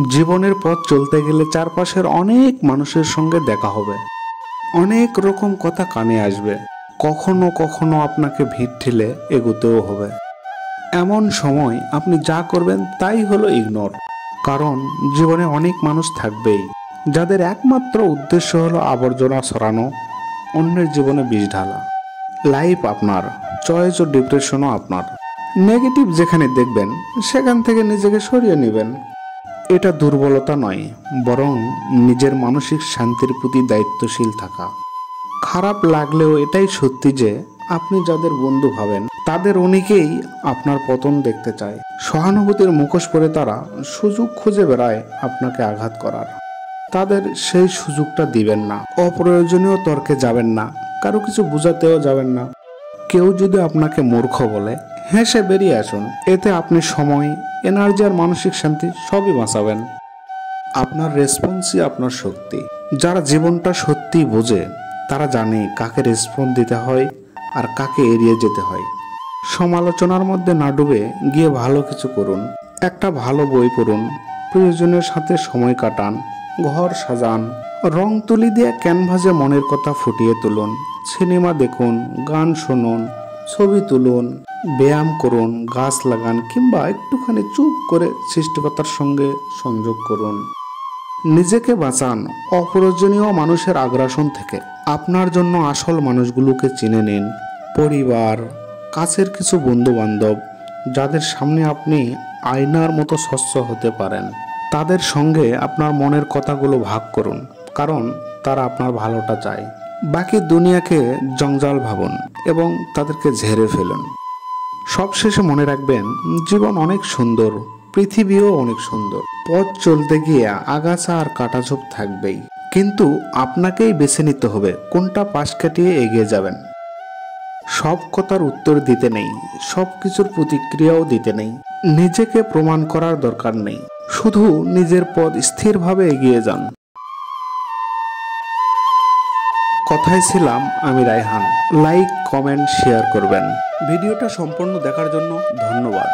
জীবনের পথ চলতে গেলে চারপাশের অনেক মানুষের সঙ্গে দেখা হবে, অনেক রকম কথা কানে আসবে, কখনো কখনো আপনাকে ভিড় ঠেলে এগোতেও হবে। এমন সময় আপনি যা করবেন তাই হলো ইগনোর। কারণ জীবনে অনেক মানুষ থাকবেই যাদের একমাত্র উদ্দেশ্য হলো আবর্জনা সরানো, অন্যের জীবনে বিষ ঢালা। লাইফ আপনার, চয়েস ও ডিপ্রেশনও আপনার। নেগেটিভ যেখানে দেখবেন সেখান থেকে নিজেকে সরিয়ে নেবেন। এটা দুর্বলতা নয়, বরং নিজের মানসিক শান্তির প্রতি দায়িত্বশীল থাকা। খারাপ লাগলেও এটাই সত্যি যে আপনি যাদের বন্ধু ভাবেন তাদের অনেকেই আপনার পতন দেখতে চায়। সহানুভূতির মুখোশ পরে তারা সুযোগ খুঁজে বেড়ায় আপনাকে আঘাত করার। তাদের সেই সুযোগটা দিবেন না। অপ্রয়োজনীয় তর্কে যাবেন না, কারো কিছু বোঝাতেও যাবেন না। কেউ যদি আপনাকে মূর্খ বলে হেসে বেরিয়ে আসুন। এতে আপনি সময়, এনার্জি আর মানসিক শান্তি সবই বাঁচাবেন। আপনার রেসপন্সই আপনার শক্তি। যারা জীবনটা সত্যিই বোঝে তারা জানে কাকে রেসপন্স দিতে হয় আর কাকে এড়িয়ে যেতে হয়। সমালোচনার মধ্যে না ডুবে গিয়ে ভালো কিছু করুন। একটা ভালো বই পড়ুন, প্রিয়জনের সাথে সময় কাটান, ঘর সাজান, রং তুলি দিয়ে ক্যানভাসে মনের কথা ফুটিয়ে তুলুন, সিনেমা দেখুন, গান শুনুন, ছবি তুলুন, ব্যায়াম করুন, গাছ লাগান কিংবা একটুখানি চুপ করে সৃষ্টিকর্তার সঙ্গে সংযোগ করুন। নিজেকে বাঁচান অপ্রয়োজনীয় মানুষের আগ্রাসন থেকে। আপনার জন্য আসল মানুষগুলোকে চিনে নিন। পরিবার, কাছের কিছু বন্ধু বান্ধব যাদের সামনে আপনি আয়নার মতো স্বচ্ছ হতে পারেন, তাদের সঙ্গে আপনার মনের কথাগুলো ভাগ করুন, কারণ তারা আপনার ভালোটা চায়। বাকি দুনিয়াকে জঞ্জাল ভাবুন এবং তাদেরকে ঝেড়ে ফেলুন। সবশেষে মনে রাখবেন, জীবন অনেক সুন্দর, পৃথিবীও অনেক সুন্দর। পথ চলতে গিয়ে আগাছা আর কাটাঝোপ থাকবেই, কিন্তু আপনাকেই বেছে নিতে হবে কোনটা পাশ কাটিয়ে এগিয়ে যাবেন। সব কথার উত্তর দিতে নেই, সব কিছুর প্রতিক্রিয়াও দিতে নেই। নিজেকে প্রমাণ করার দরকার নেই, শুধু নিজের পথ স্থিরভাবে এগিয়ে যান। কথায় ছিলাম আমি রায়হান। লাইক, কমেন্ট, শেয়ার করবেন। ভিডিওটা সম্পূর্ণ দেখার জন্য ধন্যবাদ।